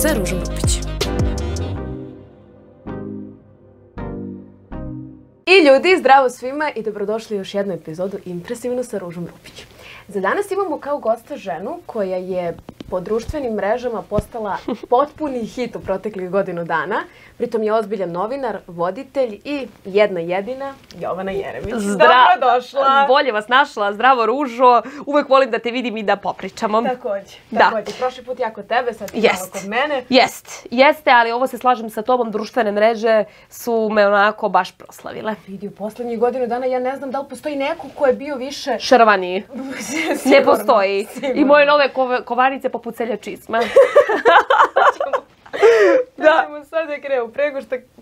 sa Ružom Rupić. I ljudi, zdravo svima i dobrodošli u još jednu epizodu Impresivno sa Ružom Rupić. Za danas imamo kao gosta ženu koja je po društvenim mrežama postala potpuni hit u proteklih godinu dana. Pritom je ozbiljan novinar, voditelj i jedna jedina Jovana Jeremić. Dobrodošla! Bolje vas našla, zdravo Ružo. Uvek volim da te vidim i da popričamo. Takođe. Prošli put jako tebe, sad ti malo kod mene. Jeste, ali ovo se slažem sa tobom, društvene mreže su me onako baš proslavile. Vidi, u poslednjih godinu dana ja ne znam da li postoji neko ko je bio više... Šarovaniji. Ne postoji. I moje nove kovanice poput seljačizma. Da ćemo sad da krenu.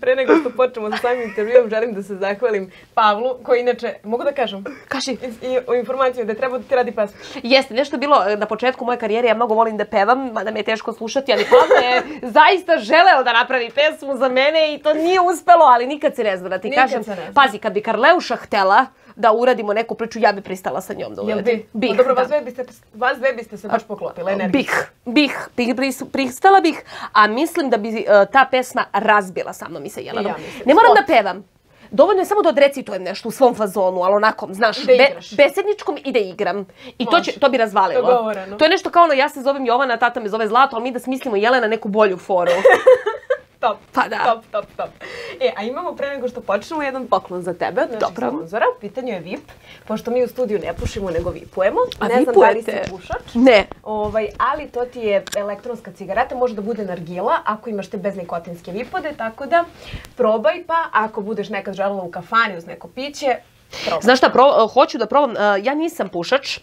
Pre nego što počnemo sa samim intervjuom, želim da se zahvalim Pavlu, koji inače, mogu da kažem? Kaži. I o informaciju da treba da ti radi pesmu. Jeste, nešto je bilo na početku moje karijere, ja mnogo volim da pevam, mada me je teško slušati, ali Pavle je zaista želeo da napravi pesmu za mene i to nije uspelo, ali nikad se ne zna da ti kažem. Pazi, kad bi Karleuša htela da uradimo neku priču, ja bi pristala sa njom da uradim. Bih. Dobro, vas dve biste se baš poklopile energiju. Pristala bih, a mislim da bi ta pesma razbila sa mnom i sa Jelenom. Ne moram da pevam. Dovoljno je samo da odrecitujem nešto u svom fazonu, ali onako, znaš, besedničkom i da igram. I to bi razvalilo. To je nešto kao ono, ja se zovem Jovana, tata me zove Zlato, ali mi da smislimo Jelena neku bolju foru. Top. Pa da. Top. A imamo pre nego što počnemo jedan poklon za tebe od naših sponzora. U pitanju je VIP, pošto mi u studiju ne pušimo nego vipujemo. Ne znam da li si pušač. Ne. Ali to ti je elektronska cigareta, može da bude nargila ako imaš te beznikotinske vipode, tako da probaj pa ako budeš nekad želela u kafani uz neko piće, probaj. Znaš šta, hoću da probam, ja nisam pušač,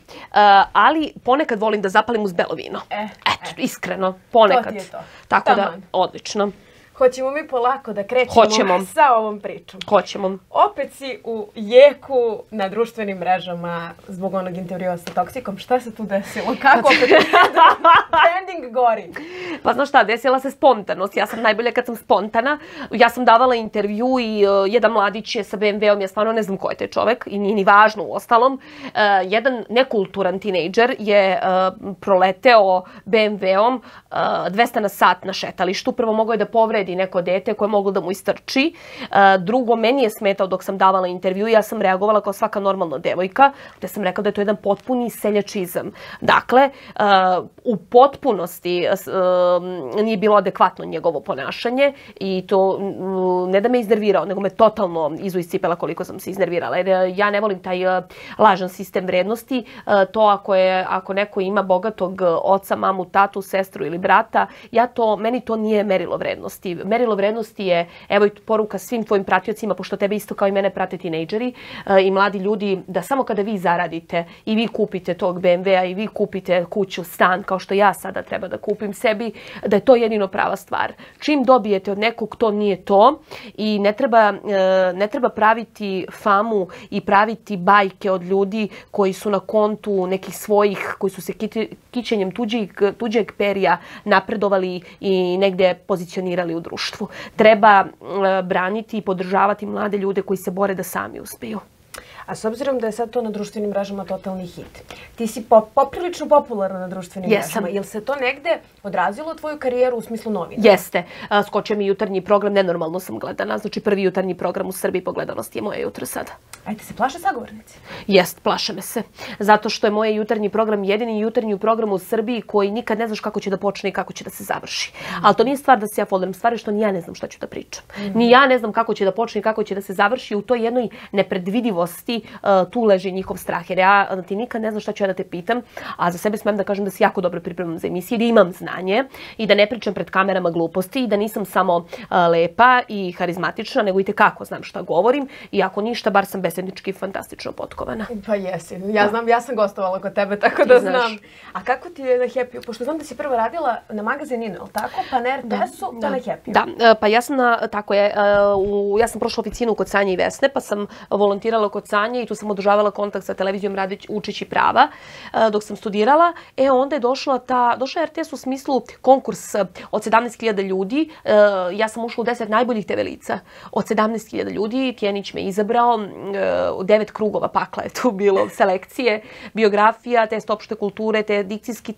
ali ponekad volim da zapalim uz belo vino. Eto, iskreno, ponekad. To ti je to. Tako da, odlično. Hoćemo mi polako da krećemo sa ovom pričom. Hoćemo. Opet si u jeku na društvenim mrežama zbog onog intervjua sa Toksikom. Šta se tu desilo? Kako opet trending gori? Pa znaš šta, desila se spontanost. Ja sam najbolja kad sam spontana. Ja sam davala intervju i jedan mladić je sa BMW-om, ja stvarno ne znam ko je taj čovek i nije ni važno u ostalom. Jedan nekulturan tinejdžer je proleteo BMW-om 200 na sat na šetalištu. Prvo mogao je da povredi neko dete koje je moglo da mu istrči. Drugo, meni je smetao dok sam davala intervju. Ja sam reagovala kao svaka normalna devojka, gde sam rekla da je to jedan potpuni seljačizam. Dakle, u potpunosti nije bilo adekvatno njegovo ponašanje i to ne da me iznervirao, nego me totalno izcipela koliko sam se iznervirala. Jer ja ne volim taj lažan sistem vrednosti. To ako neko ima bogatog oca, mamu, tatu, sestru ili brata, meni to nije merilo vrednosti. Merilo vrednosti je, evo i poruka svim tvojim pratiocima, pošto tebe isto kao i mene prate tinejdžeri i mladi ljudi, da samo kada vi zaradite i vi kupite tog BMW-a i vi kupite kuću, stan, kao što ja sada treba da kupim sebi, da je to jedino prava stvar. Čim dobijete od nekog, to nije to i ne treba praviti famu i praviti bajke od ljudi koji su na kontu nekih svojih, koji su se kićenjem tuđeg perja napredovali i negde pozicionirali u društvu. Treba braniti i podržavati mlade ljude koji se bore da sami uspeju. A s obzirom da je sad to na društvenim mrežama totalni hit, ti si poprilično popularna na društvenim mrežama. Jel se to negde odrazilo tvoju karijeru u smislu novina? Jeste. Skočio mi jutarnji program, nenormalno sam gledana. Znači prvi jutarnji program u Srbiji po gledanosti je moje jutro sada. Ajde, se plaše sagovornici? Jest, plaše me se. Zato što je moje jutarnji program jedini jutarnji program u Srbiji koji nikad ne znaš kako će da počne i kako će da se završi. Ali to nije stvar da se ja folderam, stvar je što ni ja ne znam šta ću da pričam. Ni ja ne znam kako će da počne i kako će da se završi. U toj jednoj nepredvidivosti tu leži njihov strah. Jer ja ti nikad ne znam šta ću ja da te pitam, a za sebe smem da kažem da se jako dobro pripremam za emisije, da imam znanje i da ne pričam pred kamerama gluposti i da nisam samo lepa i harizmatična, nego i tekako znam šta govorim i ako ništa, bar sam besednički fantastično potkovana. Pa jesi. Ja sam gostovala kod tebe, tako da znam. A kako ti je na Happy-u? Pošto znam da si prvo radila na magazinu, ali tako? Pa na RTS-u, pa na Happy-u. Da, pa ja sam ja sam prošla oficinu kod Sanje i Vesne, pa sam volontirala kod Sanje i tu sam održavala kontakt sa televizijom učeći prava dok sam studirala. Onda je došao RTS u smislu konkurs od 17.000 ljudi. Ja sam ušla u 10 najboljih TV lica. Od 17.000 ljudi Tjenić me izabrao 9 krugova pakla je tu bilo, selekcije, biografija, test opšte kulture, te dikcijski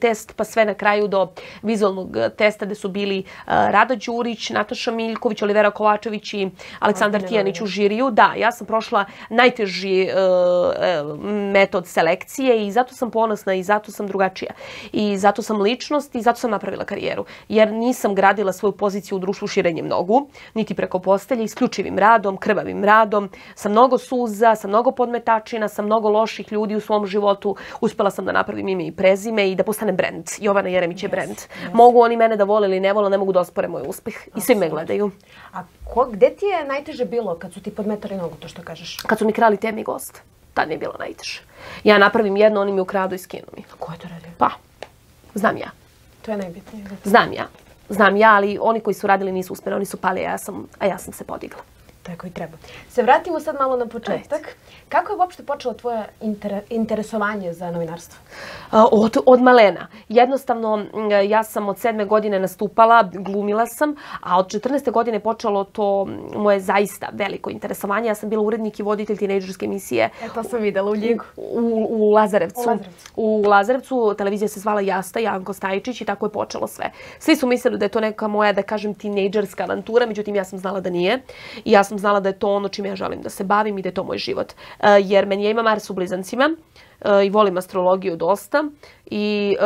test, pa sve na kraju do vizualnog testa gde su bili Rada Đurić, Nataša Miljković, Olivera Kovačević i Aleksandar Tijanić u žiriju. Da, ja sam prošla najteži metod selekcije i zato sam ponosna i zato sam drugačija. I zato sam ličnost i zato sam napravila karijeru. Jer nisam gradila svoju poziciju u društvu širenjem nogu, niti preko postelje, isključivim radom, krvavim radom, sa mnogo suza, sa mnogo podmetačina, sa mnogo loših ljudi u svom životu. Uspela sam da napravim ime i prezime i da postanem brend. Jovana Jeremić je brend. Mogu oni mene da vole ili ne vole, ne mogu da ospore moj uspeh. I svi me gledaju. A gde ti je najteže bilo kad su ti podmetali nogu, to što kažeš? Kad su mi krali teme i gost. Tad mi je bilo najteže. Ja napravim jedno, oni mi ukradu i skinu mi. Ko je to radio? Pa, znam ja. To je najbitnije. Znam ja, ali oni koji su radili nisu uspjeli, oni su pali, a ja sam se podigla. Tako i treba. Se vratimo sad malo na početak. Kako je uopšte počelo tvoje interesovanje za novinarstvo? Od malena. Jednostavno, ja sam od 7. godine nastupala, glumila sam, a od 14. godine počelo to moje zaista veliko interesovanje. Ja sam bila urednik i voditelj tinejdžerske emisije. To sam videla u Ljigu. U Lazarevcu. U Lazarevcu. Televizija se zvala Jasta, Janko Stajičić i tako je počelo sve. Svi su mislili da je to neka moja, da kažem, tinejdžerska avantura, međutim ja sam znala da nije. I ja sam znala da je to ono čime ja želim da se bavim i da je to moj život. Jer meni ima Mars u blizancima i volim astrologiju dosta i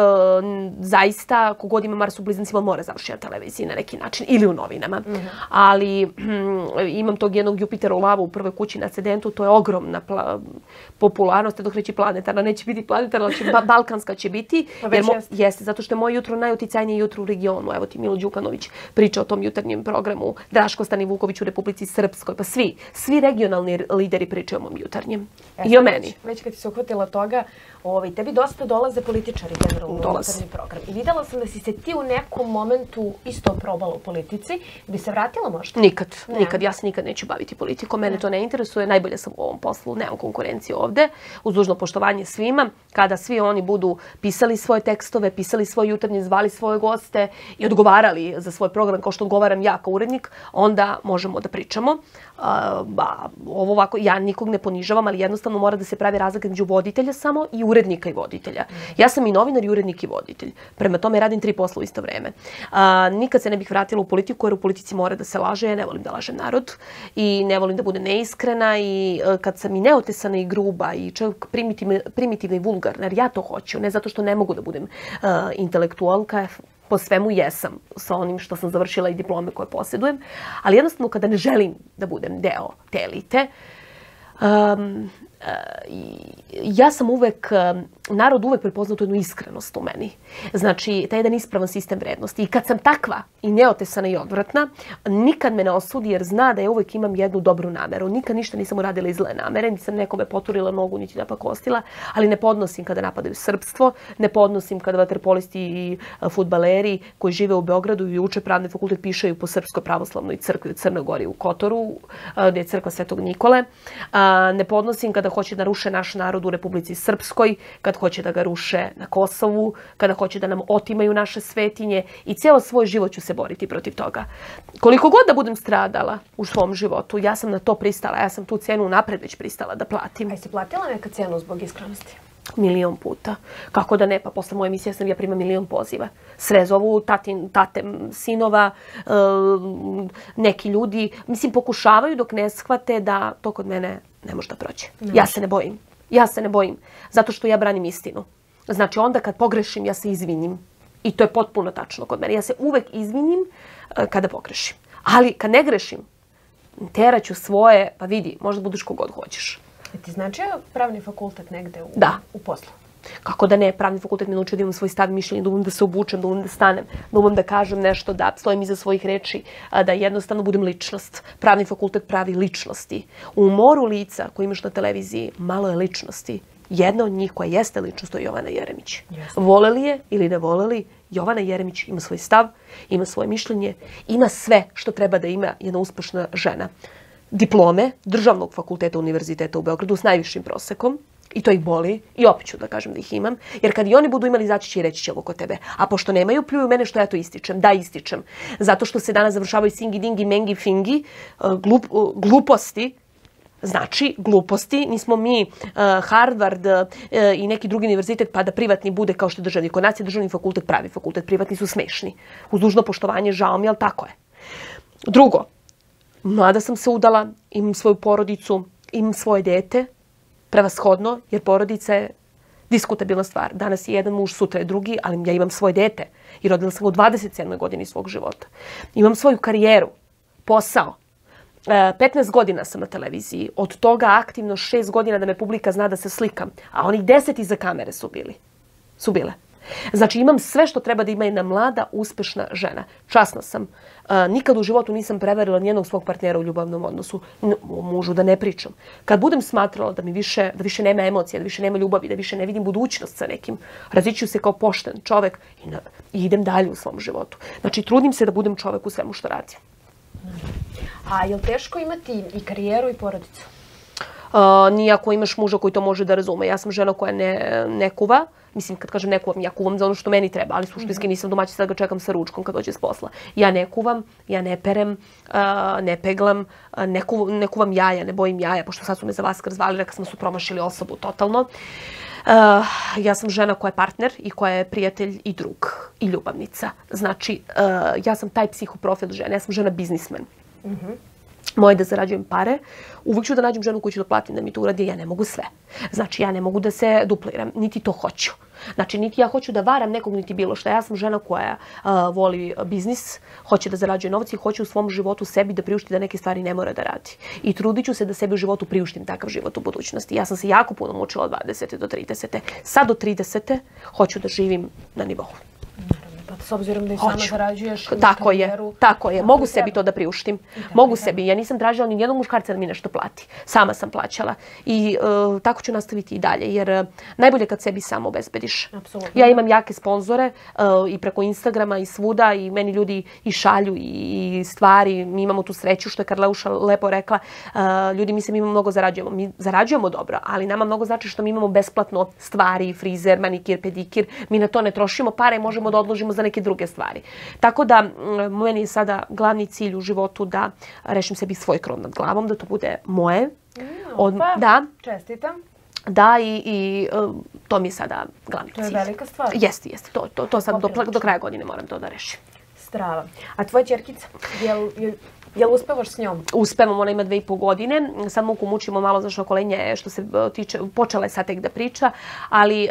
zaista kogod ima Mars u blizancima mora završiti na televiziji na neki način ili u novinama. Ali imam tog jednog Jupitera u lavu u prvoj kući na ascendentu, to je ogromna popularnost, dok reći planetarna, neće biti planetarna, ali balkanska će biti. Jeste, zato što je moje jutro najuticajnije jutro u regionu. Evo ti Milo Đukanović priča o tom jutarnjem programu, Draško Stanivuković u Republici Srpskoj, pa svi regionalni lideri pričaju o mom jutarnjem. I o meni. Već kad ti se uhvatila toga, tebi dosta dolaze političari generalno u jutarnji program. I videla sam da si se ti u nekom momentu isto probala u politici. Bi se vratila možda? Nikad. Ja se nikad neću baviti politikom. Mene to ne interesuje. Najbolje sam u ovom poslu. Nemam konkurenciju ovde. Uz dužno poštovanje svima. Kada svi oni budu pisali svoje tekstove, pisali svoje jutarnje, zvali svoje goste i odgovarali za svoj program kao što odgovaram ja kao urednik, onda možemo da pričamo. Ovo ovako, ja nikog ne ponižavam, ali jednostavno mora da se pravi razlika između voditelja samo i urednika i voditelja. Ja sam i novinar i urednik i voditelj. Prema tome radim 3 posla u isto vreme. Nikad se ne bih vratila u politiku jer u politici mora da se laže. Ja ne volim da lažem narod i ne volim da budem neiskrena i kad sam i neotesana i gruba i čak primitivna i vulgarna, jer ja to hoću, ne zato što ne mogu da budem intelektualka, po svemu jesam sa onim što sam završila i diplome koje posjedujem, ali jednostavno kada ne želim da budem deo te elite, ja sam narod uvek prepoznao tu jednu iskrenost u meni. Znači, taj jedan ispravan sistem vrednosti. I kad sam takva i neotesana i odvratna, nikad me ne osudi jer zna da ja uvek imam jednu dobru nameru. Nikad ništa nisam uradila iz zle namere, nisam nekome poturila nogu, niti napakostila, ali ne podnosim kada napadaju srpstvo, ne podnosim kada vaterpolisti i fudbaleri koji žive u Beogradu i uče pravni fakultet pišaju po Srpskoj pravoslavnoj crkvi u Crnoj Gori u Kotoru, gdje je crkva Svetog Nikole. Ne podnosim kada hoće da ruše naš narod u Republici Srpskoj, kad hoće da ga ruše na Kosovu, kada hoće da nam otimaju naše svetinje i cijelo svoj život ću se boriti protiv toga. Koliko god da budem stradala u svom životu, ja sam na to pristala, ja sam tu cenu napred već pristala da platim. A jesi platila neka cenu zbog iskrenosti? 1.000.000 puta. Kako da ne? Pa posle moje emisije ja primam 1.000.000 poziva. Sve zovu tatem sinova, neki ljudi. Mislim, pokušavaju dok ne shvate da to kod mene ne može da prođe. Ja se ne bojim. Zato što ja branim istinu. Znači, onda kad pogrešim, ja se izvinim. I to je potpuno tačno kod mene. Ja se uvek izvinim kada pogrešim. Ali kad ne grešim, teraću svoje, pa vidi, možda budeš kogod hoćeš. Ti znači pravni fakultet negde u poslu? Kako da ne, pravni fakultet me naučio da imam svoj stav i mišljenje, da umem da se obučem, da umem da stanem, da umem da kažem nešto, da stojim iza svojih reči, da jednostavno budem ličnost. Pravni fakultet pravi ličnosti. U moru lica koji imaš na televiziji malo je ličnosti. Jedna od njih koja jeste ličnost, to je Jovana Jeremić. Voleli je ili ne voleli, Jovana Jeremić ima svoj stav, ima svoje mišljenje, ima sve što treba da ima jedna uspešna žena. Diplome Državnog fakulteta Univerziteta u Beogradu s najvišim prosekom, i to ih boli, i opet ću da kažem da ih imam, jer kad i oni budu imali, izaći će i reći će ovo kod tebe. A pošto nemaju, pljuju mene što ja to ističem. Da, ističem. Zato što se danas završavaju singi, dingi, mengi, fingi, gluposti, Znači, gluposti, nismo mi Harvard i neki drugi univerzitet pa da privatni bude kao što je državni. Kod nas je državni fakultet pravi fakultet, privatni su smešni. Uz dužno poštovanje, žao mi, ali tako je. Drugo, mlada sam se udala, imam svoju porodicu, imam svoje dete, prevashodno, jer porodica je diskutabilna stvar. Danas je jedan muž, sutra je drugi, ali ja imam svoje dete i rodila sam ga u 27. godini svog života. Imam svoju karijeru, posao. 15 godina sam na televiziji, od toga aktivno 6 godina da me publika zna da se slikam, a onih 10 iza kamere su bile. Znači imam sve što treba da ima jedna mlada, uspešna žena. Časna sam. Nikad u životu nisam prevarila nijednog svog partnera u ljubavnom odnosu. O mužu da ne pričam. Kad budem smatrala da više nema emocija, da više nema ljubavi, da više ne vidim budućnost sa nekim, razići ću se kao pošten čovek i idem dalje u svom životu. Znači trudim se da budem čovek u svemu što radim. A je li teško imati i karijeru i porodicu? Nijako imaš muža koji to može da razume. Ja sam žena koja ne kuva. Mislim, kad kažem ne kuvam, ja kuvam za ono što meni treba, ali suštinski nisam domaćica da ga čekam sa ručkom kad dođe s posla. Ja ne kuvam, ja ne perem, ne peglam, ne kuvam jaja, ne bojim jaja, pošto sad su me za Vaskar zvali, rekla smo su promašili osobu totalno. Ja sam žena koja je partner i koja je prijatelj i drug i ljubavnica. Znači, ja sam taj psihoprofil žene, ja sam žena biznismen. Moje da zarađujem pare, uvijek ću da nađem ženu koju ću da platim da mi to uradi, ja ne mogu sve. Znači, ja ne mogu da se dupliram, niti to hoću. Znači, niti ja hoću da varam nekog, niti bilo šta. Ja sam žena koja voli biznis, hoće da zarađuje novac i hoće u svom životu sebi da priušti da neke stvari ne mora da radi. I trudit ću se da sebi u životu priuštim takav život u budućnosti. Ja sam se jako puno mučila od 20. do 30. Sad do 30. hoću da živim na nivou. S obzirom da i sama zarađuješ karijeru. Tako je. Mogu sebi to da priuštim. Mogu sebi. Ja nisam tražila ni jednog muškarca da mi nešto plati. Sama sam plaćala. I tako ću nastaviti i dalje. Jer najbolje kad sebi samo obezbediš. Ja imam jake sponzore i preko Instagrama i svuda i meni ljudi i šalju i stvari. Mi imamo tu sreću što je Karleuša lepo rekla. Ljudi misle mi mnogo zarađujemo. Mi zarađujemo dobro, ali nama mnogo znači što mi imamo besplatno stvari, frizer, manikir, pedikir. Mi na to ne trošimo pare i možemo da odložimo za neke druge stvari. Tako da, meni je sada glavni cilj u životu da rešim sebi svoj krov nad glavom, da to bude moje. Čestitam. Da, i to mi je sada glavni cilj. To je velika stvar. Jeste. To sad do kraja godine moram to da rešim. Strava. A tvoja ćerkica, jel uspevaš s njom? Uspevam, ona ima 2,5 godine. Sad muku mučimo malo za šokolenje što se tiče, počela je sad tek da priča, ali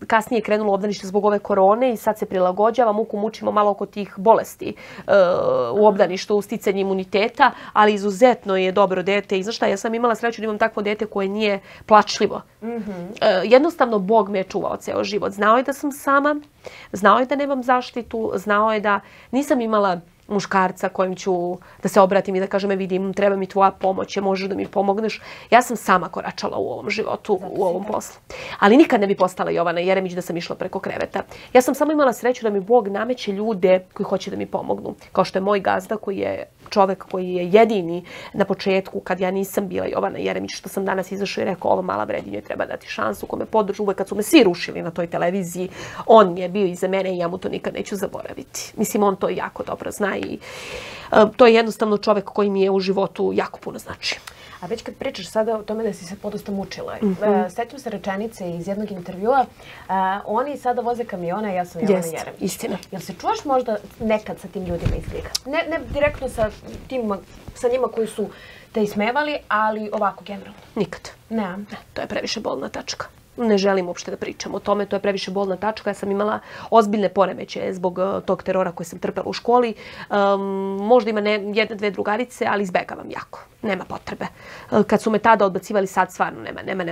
kasnije je krenulo obdanište zbog ove korone i sad se prilagođava. Muku mučimo malo oko tih bolesti u obdaništu, u sticanju imuniteta, ali izuzetno je dobro dete. I znaš šta, ja sam imala sreću da imam takvo dete koje nije plačljivo. Jednostavno, Bog me je čuvao ceo život. Znao je da sam sama, znao je da nemam zaštitu, znao je da nisam imala muškarca kojem ću da se obratim i da kažem vidim, treba mi tvoja pomoć, možeš da mi pomogneš. Ja sam sama koračala u ovom životu, u ovom poslu. Ali nikad ne bi postala Jovana Jeremić da sam išla preko kreveta. Ja sam samo imala sreću da mi Bog nameće ljude koji hoće da mi pomognu. Kao što je moj gazda koji je čovek koji je jedini na početku kad ja nisam bila Jovana Jeremić, što sam danas izašla i rekao ova mala vredi, njoj treba dati šansu, ko me podržu uvek kad su me svi rušili na toj televiziji. On je bio iza mene i ja mu to nikad neću zaboraviti. Mislim, on to jako dobro zna i to je jednostavno čovek koji mi je u životu jako puno znači. A već kad pričaš sada o tome da si se podosta mučila, sećam se rečenice iz jednog intervjua, oni sada voze kamione, ja sam Jovana Jeremić. Istina. Jel se čuvaš možda nekad sa tim ljudima iz Liga? Ne direktno sa njima koji su te ismevali, ali ovako generalno? Nikad. Ne. To je previše bolna tačka. Ne želim uopšte da pričam o tome, to je previše bolna tačka. Ja sam imala ozbiljne poremećaje zbog tog terora koje sam trpela u školi. Možda ima jedne, dve drugarice, ali izbegavam jako. Nema potrebe. Kad su me tada odbacivali, sad stvarno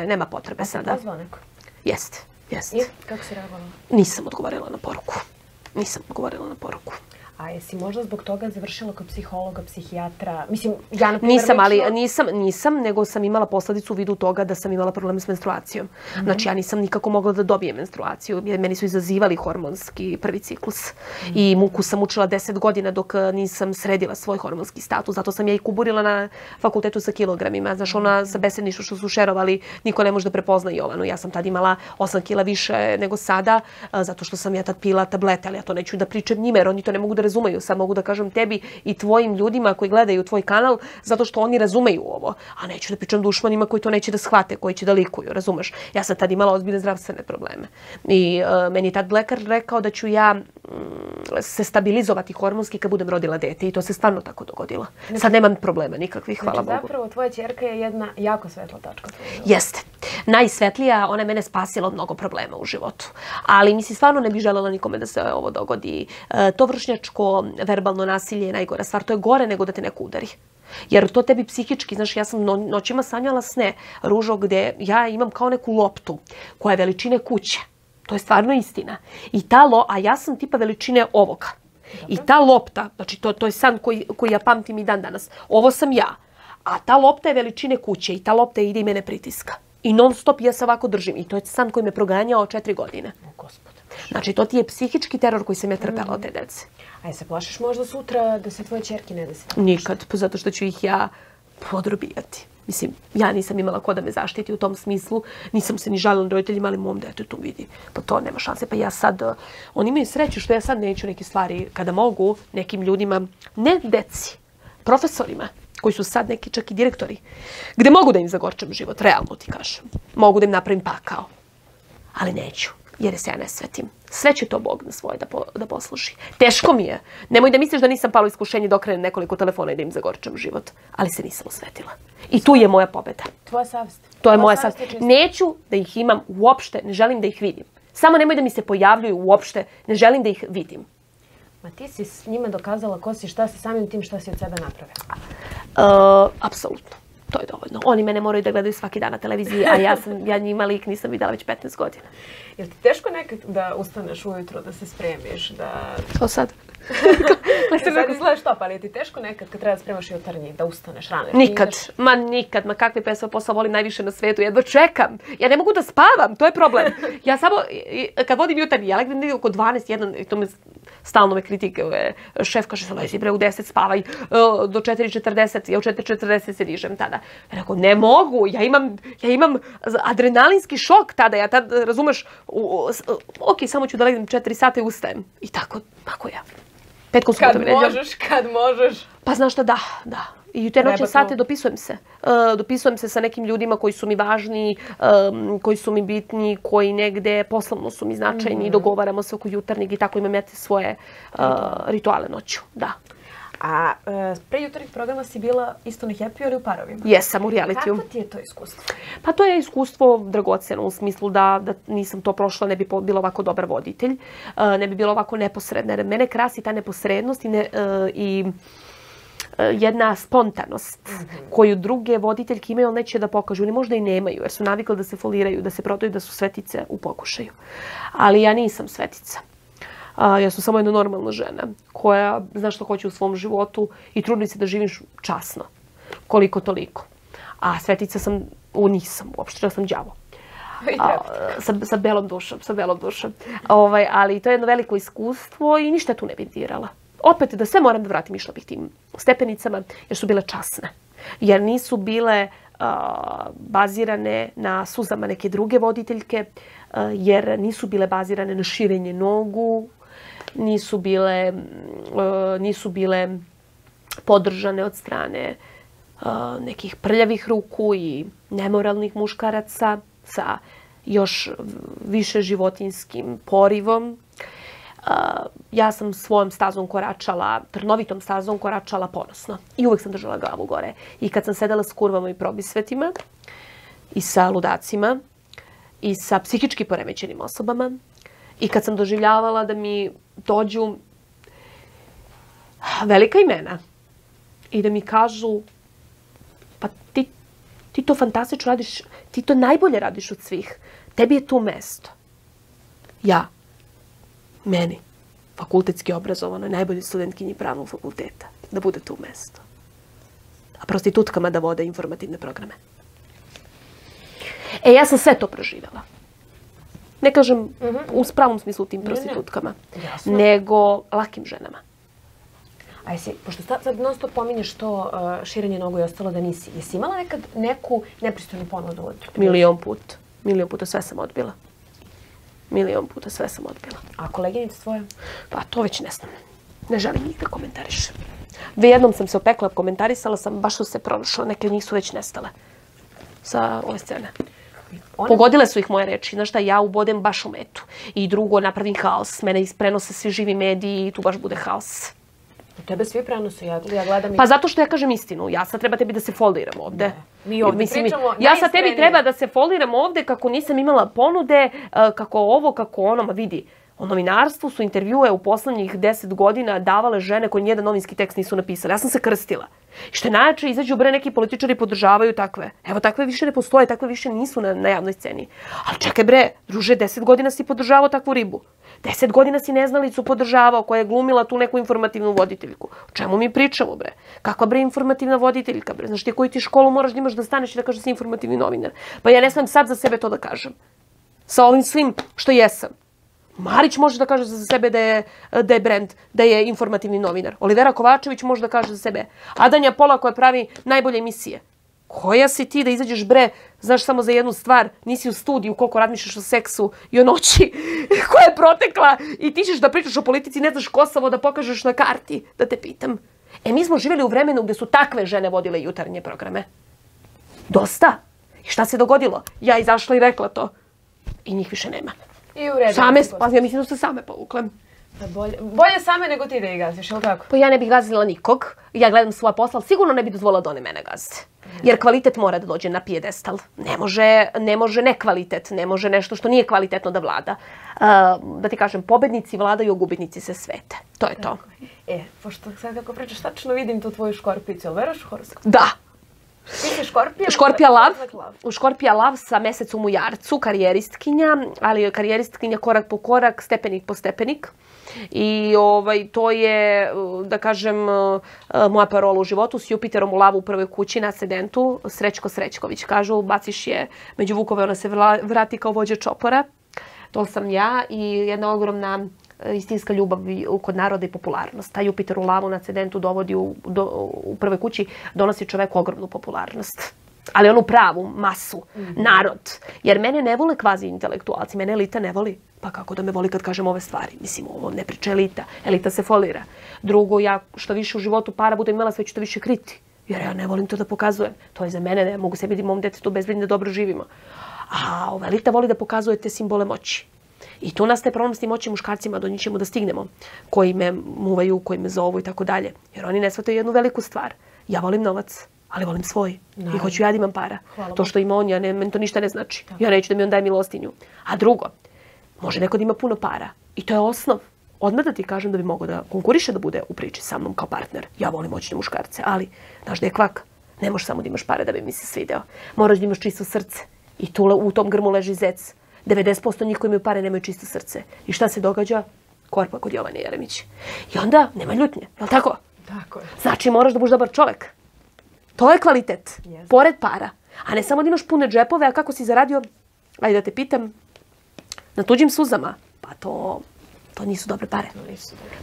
nema potrebe sada. A si pozvao neko? Jeste. I kako si reagovala? Nisam odgovorila na poruku. A jesi možda zbog toga završila kod psihologa, psihijatra? Mislim, ja na primjer Nisam, nego sam imala posledicu u vidu toga da sam imala probleme s menstruacijom. Znači, ja nisam nikako mogla da dobijem menstruaciju. Meni su izazivali hormonski prvi ciklus. I muku sam učila 10 godina dok nisam sredila svoj hormonski status. Zato sam ja i kuburila na fakultetu sa kilogramima. Znaš, ona sa besedništvo što su šerovali, niko ne može da prepozna Jovanu. Ja sam tad imala 8 kila više nego sada, zato što sam ja tad pila tablete, ali ja to neću da pričam njima, jer oni to ne mogu da razumeju. Sad mogu da kažem tebi i tvojim ljudima koji gledaju tvoj kanal, zato što oni razumeju ovo. A neću da pričam dušmanima koji to neće da shvate, koji će da likuju, razumeš? Ja sam tad imala ozbiljne zdravstvene probleme. I meni je tad lekar rekao da ću ja se stabilizovati hormonski kad budem rodila dete. I to se stvarno tako dogodilo. Sad nemam problema nikakvih, hvala Bogu. Zapravo tvoja ćerka je jedna jako svetla tačka. Jeste. Najsvetlija, ona je mene spasila od mnogo problema u životu. Ali mislim, stvarno ne bih želela nikome da se ovo dogodi. To vršnjačko verbalno nasilje je najgora stvar. To je gore nego da te neko udari. Jer to tebi psihički, znaš, ja sam noćima sanjala sne, Ružo, gde ja imam kao neku loptu koja je veličine kuće. To je stvarno istina. A ja sam tipa veličine ovoga. I ta lopta, znači to je san koji ja pamtim i dan danas. Ovo sam ja. A ta lopta je veličine kuće i ta lopta ide i mene pritiska. I non stop ja se ovako držim. I to je san koji me proganjao 4 godine. Gospode. Znači, to ti je psihički teror koji sam ja trpela od te dece. A se plašiš možda sutra da se tvoje ćerke ne desi? Nikad, zato što ću ih ja podrobijati. Mislim, ja nisam imala ko da me zaštiti u tom smislu. Nisam se ni žalila roditeljima, ali mom detetu vidi. Pa to nema šanse. Pa ja sad, oni imaju sreću što ja sad neću neke stvari kada mogu nekim ljudima, ne deci, profesorima, koji su sad neki čak i direktori, gde mogu da im zagorčam život, realno ti kažem. Mogu da im napravim pakao. Ali neću, jer se ja ne svetim. Sve će to Bog na svoje da posluži. Teško mi je. Nemoj da misliš da nisam palo iskušenje da okrenem nekoliko telefona i da im zagorčam život. Ali se nisam osvetila. I tu je moja pobeda. Tvoja savjest. To je moja savjest. Neću da ih imam uopšte, ne želim da ih vidim. Samo nemoj da mi se pojavljuju uopšte, ne želim da ih vidim. Ma ti si s njima dokazala ko si, šta si samim tim, šta si od sebe napravila? Apsolutno. To je dovoljno. Oni mene moraju da gledaju svaki dan na televiziji, a ja njima lik nisam videla već 15 godina. Jel ti teško nekad da ustaneš ujutro, da se spremiš, da... Što sad? Sad izgledaš top, ali je ti teško nekad kad treba da spremaš jutarnji, da ustaneš rano? Nikad. Ma nikad. Ma kakvi posao volim najviše na svetu. Jedva čekam. Ja ne mogu da spavam. To je problem. Ja samo, kad vodim jutarnji, ja legnem oko 12, i to me stalno me kritikuje. Šef kaže, lezi bre u 10, spavaj do 4:40. Ja u 4:40 se dižem tada. Ja rekao, ne mogu. Ja imam adrenalinski šok tada. Ja tad, razumeš, ok, samo ću da legnem 4 sata i ustajem. I tako ja. Petkom subotom i nedeljom. Kad možeš. Pa znaš šta, da. I u te noćne sate dopisujem se. Dopisujem se sa nekim ljudima koji su mi važni, koji su mi bitni, koji negde poslovno su mi značajni. Dogovaramo se oko jutarnjeg i tako imam ja te svoje rituale noću. Da. A pre jutarnjeg programa si bila isto na Happy ili u Parovima? Jesam, u realitiju. Kako ti je to iskustvo? Pa to je iskustvo dragoceno u smislu da nisam to prošla, ne bi bila ovako dobar voditelj, ne bi bila ovako neposredna. Jer mene krasi ta neposrednost i jedna spontanost koju druge voditeljke imaju, ali neće da pokažu. Ili možda i nemaju, jer su navikli da se foliraju, da se prodaju, da su svetice u pokušaju. Ali ja nisam svetica. Ja sam samo jedna normalna žena koja zna što hoće u svom životu i trudi se da živim časno. Koliko toliko. A svetica nisam uopšte, ja sam đavo. Sa belom dušom. Ali to je jedno veliko iskustvo i ništa tu ne bih dirala. Opet da sve moram da vratim, išla bih tim stepenicama jer su bile časne. Jer nisu bile bazirane na suzama neke druge voditeljke, jer nisu bile bazirane na širenje nogu, nisu bile podržane od strane nekih prljavih ruku i nemoralnih muškaraca sa još više životinjskim porivom. Ja sam svojom stazom koračala, trnovitom stazom koračala ponosno. I uvek sam držala glavu gore. I kad sam sedela s kurvama i probisvetima, i sa ludacima, i sa psihički poremećenim osobama, i kad sam doživljavala da mi dođu velika imena i da mi kažu pa ti to fantastično radiš, ti to najbolje radiš od svih, tebi je tu mesto. Meni, fakultetski obrazovano, najbolji studentkinji pravnog fakulteta, da bude tu mesto. A prostitutkama da vode informativne programe. Ja sam sve to proživjela. Ne kažem u pravom smislu tim prostitutkama, nego lakim ženama. Pošto sad non stop pominješ to širenje nogu i ostalo da nisi, jesi imala nekad neku nepristojnu ponudu od... Milion puta sve sam odbila. A koleginice tvoje? Pa to već ne znam. Ne želim njih da komentarišem. Jednom sam se opekla, komentarisala sam, baš su se pronašle, neke od njih su već nestale sa ove scene. Pogodile su ih moje reči. Znaš šta, ja ubodem baš u metu. I drugo, napravim haos. Mene isprenose svi živi mediji i tu baš bude haos. Tebe svi prenose, ja gledam... Pa zato što ja kažem istinu. Ja sad treba tebi da se foliram ovde. Mi ovdje pričamo ja sad tebi treba da se foliram ovde kako nisam imala ponude, kako ovo, kako ono. Ma vidi, o novinarstvu su intervjue u poslednjih 10 godina davale žene koje nijedan novinski tekst nisu napisale. Ja sam se krstila. I što je najjače, izađu neki političari podržavaju takve. Evo, takve više ne postoje, takve više nisu na javnoj sceni. Ali čekaj druže, 10 godina si podržavao takvu ribu. 10 godina si neznalicu podržavao koja je glumila tu neku informativnu voditeljku. O čemu mi pričamo, Kakva informativna voditeljka, Znaš ti koju ti školu moraš da imaš da staneš i da kažeš da si informativni novinar. Pa ja ne smem sad za sebe to da kažem. Sa ovim svim što jesam. Marić može da kaže za sebe da je brand, da je informativni novinar. Olivera Kovačević može da kaže za sebe. Adanja Pola koja pravi najbolje emisije. Koja si ti da izađeš znaš samo za jednu stvar, nisi u studiju koliko razmišljaš o seksu i o noći koja je protekla i ti ćeš da pričaš o politici, ne znaš Kosovo da pokažeš na karti, da te pitam. Mi smo živjeli u vremenu gde su takve žene vodile jutarnje programe. Dosta. I šta se dogodilo? Ja izašla i rekla to. I njih više nema. I u redu. Pa ja mislim da su same povukle. Bolje same nego ti da ih gaziš, je li tako? Pa ja ne bih gazila nikog. Ja gledam svoja posla, ali sigurno ne bih dozvolila da one mene gaze. Jer kvalitet mora da dođe na pijedestal. Ne može nekvalitet, ne može nešto što nije kvalitetno da vlada. Da ti kažem, pobednici vladaju, a gubitnici se svete. To je to. Pošto sad kako pričaš, tačno vidim tu tvoju škorpicu. Jel veraš u horoskop? Da. Ti si škorpija? Škorpija lav sa mesecom u jarcu, karijeristkinja, ali karijeristkinja korak po korak, stepenik po stepenik. I to je, da kažem, moja parola u životu s Jupiterom u lavu u prvoj kući na ascendentu. Srećko Srećković kažu, baciš je među vukove, ona se vrati kao vođa čopora. To sam ja i jedna ogromna istinska ljubav kod naroda i popularnost. Ta Jupiter u lavu na ascendentu dovodi u prvoj kući, donosi čoveku ogromnu popularnost. Ali onu pravu masu, narod. Jer mene ne vole kvazi intelektualci, mene elita ne voli. Pa kako da me voli kad kažem ove stvari? Mislim, ovo ne priča elita. Elita se folira. Drugo, ja što više u životu para budem imala, sve ću to više kriti. Jer ja ne volim to da pokazujem. To je za mene, ne mogu sebi da mom detetu bezbedno da dobro živimo. A ova elita voli da pokazuje te simbole moći. I tu nastaje problem s tim moći muškarcima, do njih ćemo da stignemo. Koji me muvaju, koji me zovu i tako dalje. Jer oni ne shvataju jednu veliku stvar. Ja volim novac, ali volim svoj. I hoću ja da imam para. To što ima on, meni to ništa ne znači. Ja neću da mi on daje milostinju. A drugo, može neko da ima puno para. I to je osnov. Odmah da ti kažem da bi mogao da konkuriše da bude u priči sa mnom kao partner. Ja volim moćne muškarce, ali, znaš da je kvak. Ne možeš samo da imaš pare da bi mi se svideo. Moraš da imaš čisto srce. I tu u tom grmu leži zec. 90% njih koji imaju pare nemaju čisto srce. I šta se događa? Korpa kod Jovane Jeremić. I onda nema ljutnje, je li tako? Tako je. Znači moraš da budeš dobar čovek. To je kvalitet. Pored para. A ne samo da imaš pune džepove, a kako si zaradio, ajde da te pitam, na tuđim suzama. Pa to nisu dobre pare.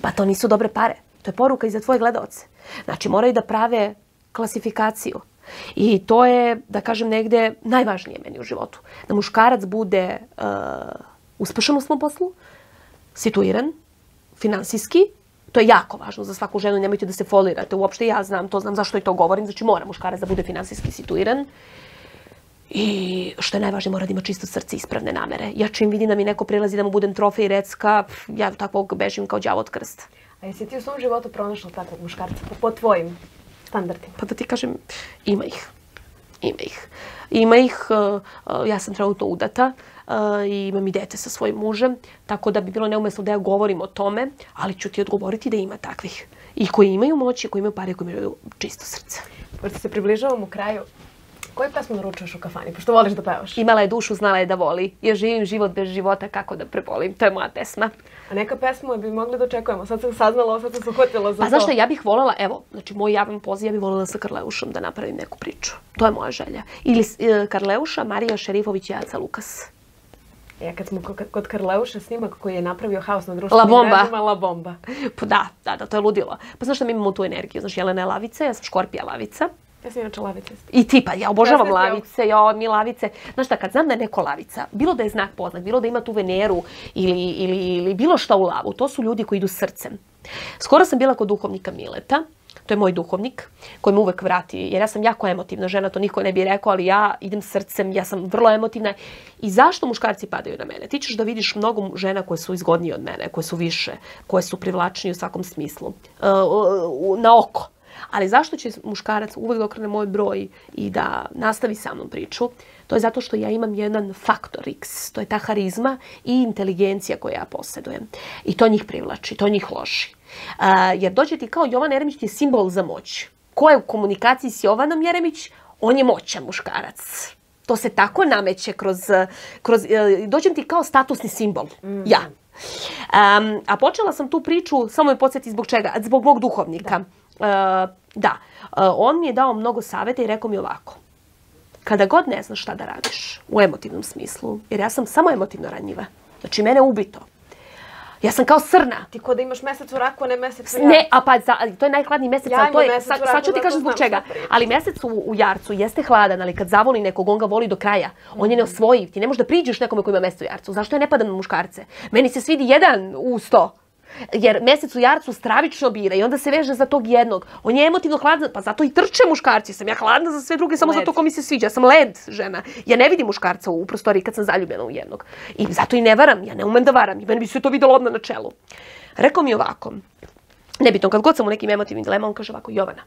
Pa to nisu dobre pare. To je poruka i za tvoje gledaoce. Znači moraju da prave klasifikaciju. I to je, da kažem, negde najvažnije meni u životu. Da muškarac bude uspešan u svom poslu, situiran, finansijski. To je jako važno za svaku ženu, nemojte da se folirate. Uopšte ja znam zašto i to govorim. Znači mora muškarac da bude finansijski situiran. I što je najvažnije, mora da ima čisto srce i ispravne namere. Ja čim vidim da mi neko prilazi da mu budem trofej i recka, ja takvog bežim kao đavo od krsta. A jesi ti u svom životu pronašla takvog muškarca po tvojim standardima? Pa da ti kažem, ima ih. Ima ih. Ja sam trenutno udata i imam i dete sa svojim mužem, tako da bi bilo neumesno da ja govorim o tome, ali ću ti odgovoriti da ima takvih. I koji imaju moći, koji imaju pare, koji imaju čisto srce. Pošto se približavamo kraju, koju pesmu naručuješ u kafani, pošto voliš da pevaš? Imala je dušu, znala je da voli. Ja živim život bez života, kako da prebolim. To je moja pesma. A neka pesmu bi mogli da očekujemo. Sad sam saznala, sad sam se uhvatila za to. Pa znaš šta, ja bih voljela, evo, znači moj javni poziv, ja bih voljela sa Karleušom da napravim neku priču. To je moja želja. Ili Karleuša, Marija Šerifović i Aca Lukas. Kad smo kod Karleuša, snimak koji je napravio haos na društvenim mrežama, La Bomba. Pa da, to je ludilo. Pa znaš šta, mi imamo tu energiju. Znaš, Jelena je lavica, ja sam Škorpija lavica. Ja sam inače lavica. I ti, pa ja obožavam lavice, mi lavice. Znaš šta, kad znam da je neko lavica, bilo da je znak poznak, bilo da ima tu Veneru ili bilo šta u lavu, to su ljudi koji idu srcem. Skoro sam bila kod duhovnika Mileta, to je moj duhovnik, koji me uvek vrati, jer ja sam jako emotivna žena, to niko ne bi rekao, ali ja idem srcem, ja sam vrlo emotivna. I zašto muškarci padaju na mene? Ti ćeš da vidiš mnogo žena koje su izgodnije od mene, koje su više, koje su privlačnije u svakom smislu, na oko. Ali zašto će muškarac uvek da okrene moj broj i da nastavi sa mnom priču? To je zato što ja imam jedan faktor X. To je ta harizma i inteligencija koju ja posjedujem. I to njih privlači, to njih loži. Jer dođe ti kao Jovan Jeremić ti je simbol za moć. Ko je u komunikaciji s Jovanom Jeremić? On je moćan muškarac. To se tako nameće dođem ti kao statusni simbol. Ja. A počela sam tu priču, samo me podsjeti zbog čega? Zbog mog duhovnika. On mi je dao mnogo savjeta i rekao mi ovako. Kada god ne znaš šta da radiš, u emotivnom smislu, jer ja sam samo emotivno ranjiva. Znači, mene ubito. Ja sam kao srna. Ti ko da imaš mesec u raku, a ne mesec u jarcu. Ne, to je najhladniji mesec. Sad ću ti kažem zbog čega. Ali mesec u jarcu jeste hladan, ali kad zavoli nekog, on ga voli do kraja. On je neosvojiv. Ti ne možeš da priđeš nekome koji ima mesec u jarcu. Zašto ja ne padam na muškarce? Meni se svidi 1 u 100. Jer mesec u jarcu stravično bira i onda se veže za tog jednog. On je emotivno hladan, pa zato i trče muškarci. Sam ja hladna za sve druge, samo zato ko mi se sviđa. Ja sam led žena. Ja ne vidim muškarca u prostoriji kad sam zaljubljena u jednog. I zato i ne varam. Ja ne umem da varam. I meni bi se to vidjelo odmah na čelu. Rekao mi ovako. Nebitno, kad god sam u nekim emotivnim dilemama, on kaže ovako, Jovana,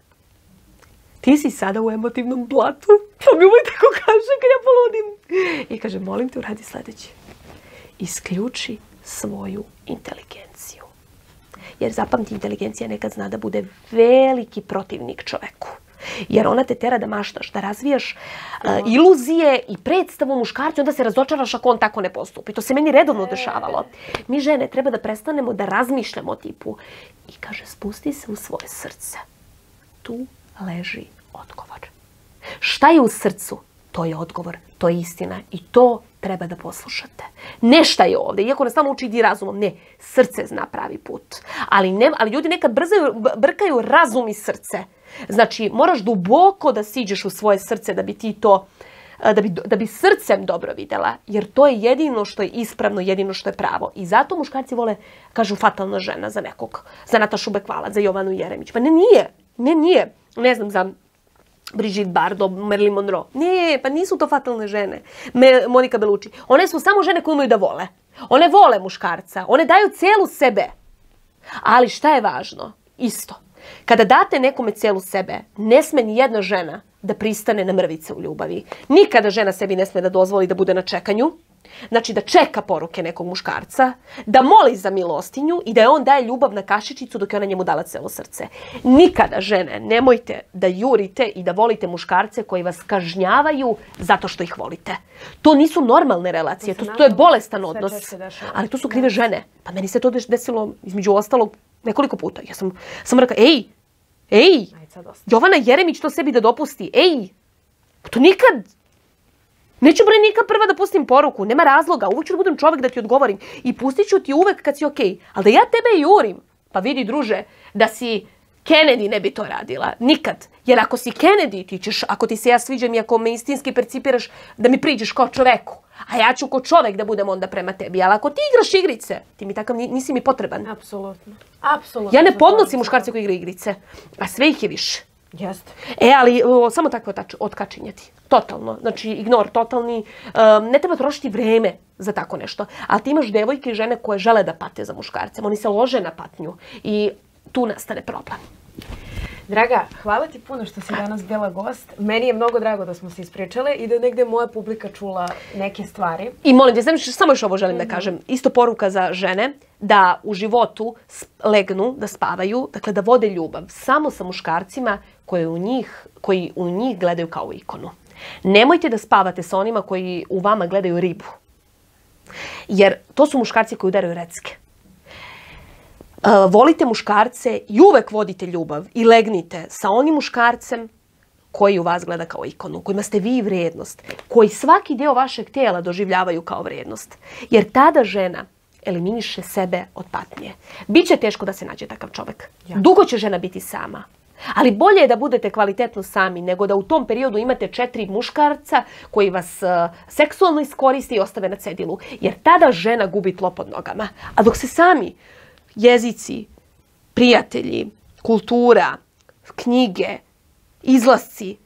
ti si sada u emotivnom blatu. To mi uvijek tako kaže kad ja poludim. I kaže, molim te, uradi sljedeće. Isključi svoju inteligenciju. Jer zapamti, inteligencija nekad zna da bude veliki protivnik čoveku. Jer ona te tera da maštaš, da razvijaš iluzije i predstavu muškarcu, onda se razočaraš ako on tako ne postupi. To se meni redovno dešavalo. Mi žene treba da prestanemo da razmišljamo o tipu. I kaže, spusti se u svoje srce. Tu leži odgovor. Šta je u srcu? To je odgovor, to je istina i to treba da poslušate. Ne šta je ovdje, iako nas stalno uči idi razumom, ne, srce zna pravi put. Ali ljudi nekad brkaju razum i srce. Znači, moraš duboko da siđeš u svoje srce da bi ti to, da bi srcem dobro vidjela, jer to je jedino što je ispravno, jedino što je pravo. I zato muškarci vole, kažu, fatalna žena za nekog, za Natašu Bekvalac, za Jovanu Jeremić. Pa nije. Ne znam, za Brigitte Bardot, Marilyn Monroe. Ne, pa nisu to fatalne žene. Monika Bellucci. One su samo žene koje imaju da vole. One vole muškarca. One daju celu sebe. Ali šta je važno? Isto. Kada date nekome celu sebe, ne sme ni jedna žena da pristane na mrvice u ljubavi. Nikada žena sebi ne sme da dozvoli da bude na čekanju. Znači da čeka poruke nekog muškarca, da moli za milostinju i da je on daje ljubav na kašičicu dok je ona njemu dala celo srce. Nikada, žene, nemojte da jurite i da volite muškarce koji vas kažnjavaju zato što ih volite. To nisu normalne relacije, to je bolestan odnos. Ali to su krive žene. Pa meni se to desilo između ostalog nekoliko puta. Ja sam rekla, ej, Jovana Jeremić to sebi da dopusti, to nikad. Neću nikad prva da pustim poruku, nema razloga, uvijek ću da budem čovjek da ti odgovorim i pustit ću ti uvijek kad si okej. Ali da ja tebe jurim, pa vidi druže, da si Kennedy ne bi to radila, nikad. Jer ako si Kennedy, ti ćeš, ako ti se ja sviđam i ako me istinski percipiraš, da mi priđeš kao čoveku. A ja ću kao čovjek da budem onda prema tebi. Ali ako ti igraš igrice, ti mi takav nisi mi potreban. Apsolutno. Ja ne podnosim muškarce koji igraju igrice, a sve ih je više. Jeste. Ali samo takvo otkačinjati. Totalno. Znači, ignor totalni. Ne treba trošiti vreme za tako nešto. Ali ti imaš devojke i žene koje žele da pate za muškarcem. Oni se lože na patnju. I tu nastane problem. Draga, hvala ti puno što si danas bila gost. Meni je mnogo drago da smo se ispričale i da negde moja publika čula neke stvari. I molim te, samo još ovo želim da kažem. Isto poruka za žene, da u životu legnu, da spavaju, dakle da vode ljubav samo sa muškarcima koji u njih gledaju kao ikonu. Nemojte da spavate sa onima koji u vama gledaju ribu. Jer to su muškarci koji udaraju recke. Volite muškarce i uvek vodite ljubav i legnite sa onim muškarcem koji u vas gleda kao ikonu, kojima ste vi vrijednost, koji svaki deo vašeg tijela doživljavaju kao vrijednost. Jer tada žena eliminiše sebe od patnje. Biće teško da se nađe takav čovjek. Dugo će žena biti sama. Ali bolje je da budete kvalitetno sami nego da u tom periodu imate 4 muškarca koji vas seksualno iskoriste i ostave na cedilu. Jer tada žena gubi tlo pod nogama. A dok se sami jezici, prijatelji, kultura, knjige, izlasci.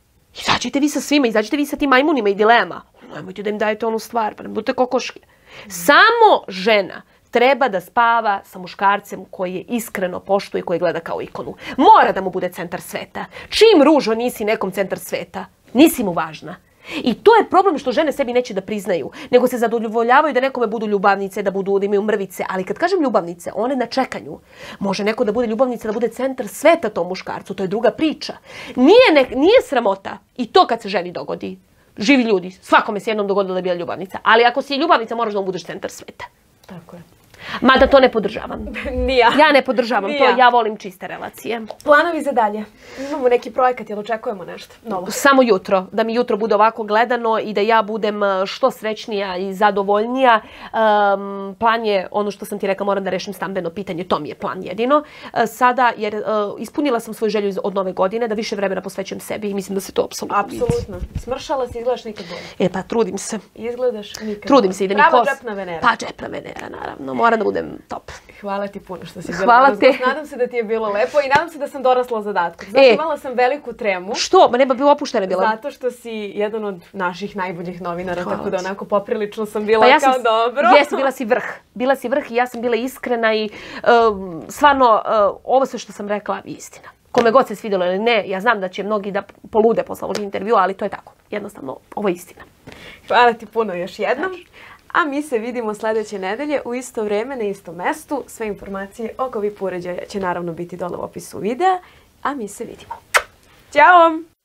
Izađite vi sa svima, izađite vi sa tim majmunima i dilema. Nemojte da im dajete onu stvar, pa ne budete kokoške. Samo žena treba da spava sa muškarcem koji je iskreno poštuje, koji gleda kao ikonu. Mora da mu bude centar sveta. Čim ružo nisi nekom centar sveta, nisi mu važna. I to je problem što žene sebi neće da priznaju, nego se zadovoljavaju da nekome budu ljubavnice, da imaju mrvice. Ali kad kažem ljubavnice, one na čekanju. Može neko da bude ljubavnica, da bude centar sveta tom muškarcu, to je druga priča. Nije sramota i to kad se ženi dogodi. Živi ljudi, svakome se jednom dogodilo da je bila ljubavnica. Ali ako si ljubavnica, moraš da mu budeš centar sveta. Tako je. Mada to ne podržavam. Ni ja. Ja ne podržavam to, ja volim čiste relacije. Planovi za dalje. Imamo neki projekat, jel očekujemo nešto novo? Samo jutro. Da mi jutro bude ovako gledano i da ja budem što srećnija i zadovoljnija. Plan je, ono što sam ti rekla, moram da rešim stambeno pitanje. To mi je plan jedino. Sada, jer ispunila sam svoju želju od nove godine, da više vremena posvećujem sebi i mislim da se to apsolutno vidi. Apsolutno. Smršala si, izgledaš nikad bolje. Pa trudim se. Izgledaš nikad Trudim se i da mi Prava džepna Venera. Pa džepna Venera, naravno. Moram da budem top. Hvala ti puno što si bila. Hvala te. Nadam se da ti je bilo lepo i nadam se da sam dorasla zadatku. Znači, imala sam veliku tremu. Što? Ma ne bi opuštena bila. Zato što si jedan od naših najboljih novinara, Hvala tako da ti. onako poprilično sam bila kao dobro. Jesam, bila si vrh. Bila si vrh i ja sam bila iskrena i stvarno ovo sve što sam rekla je istina. Kome god se svidjelo ili ne, ja znam da će mnogi da polude posle ovog intervjua, ali to je tako. Jednostavno, ovo je istina. Hvala ti puno još jednom. A mi se vidimo sljedeće nedelje u isto vreme na istom mestu. Sve informacije oko VIP uređaja će naravno biti dole u opisu videa. A mi se vidimo. Ćao!